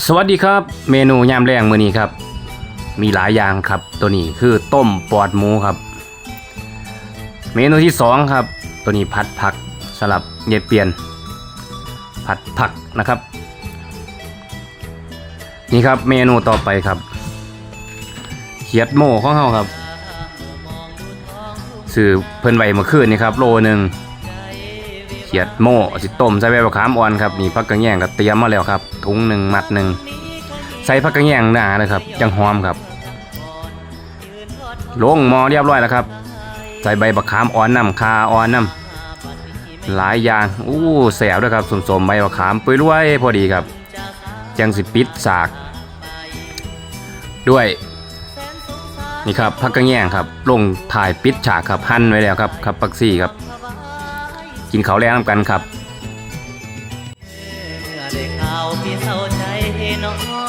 สวัสดีครับเมนูยามแรงมื้อนี้ครับมีหลายอย่างครับตัวนี้คือต้มปอดหมูครับเมนูที่2ครับตัวนี้ผัดผักสลับเย็ดเปลี่ยนผัดผักนะครับนี่ครับเมนูต่อไปครับเขียดโม่ของเฮาครับซื้อเพิ่นไว้เมื่อคืนนี่ครับโลนึงเขียดโม่สิต้มใส่ใบมะขามอ่อนครับนี่ผักกระแยงก็เตรียมมาแล้วครับถุงหนึ่งมัดหนึ่งใส่ผักกระแยงหนาเลยครับจังหอมครับลงหม้อเรียบร้อยแล้วครับใส่ใบมะขามอ่อนน้ำคาอ่อนน้ำหลายอย่างแสบด้วยครับสมใบมะขามปุยรวยพอดีครับจังสิปิดสากด้วยนี่ครับผักกระแยงครับลงถ่ายปิดฉากครับหั่นไว้แล้วครับผักซี่ครับกินข้าวแรงน้ำกันครับเมื่อได้ข่าวพี่เศร้าใจน้อง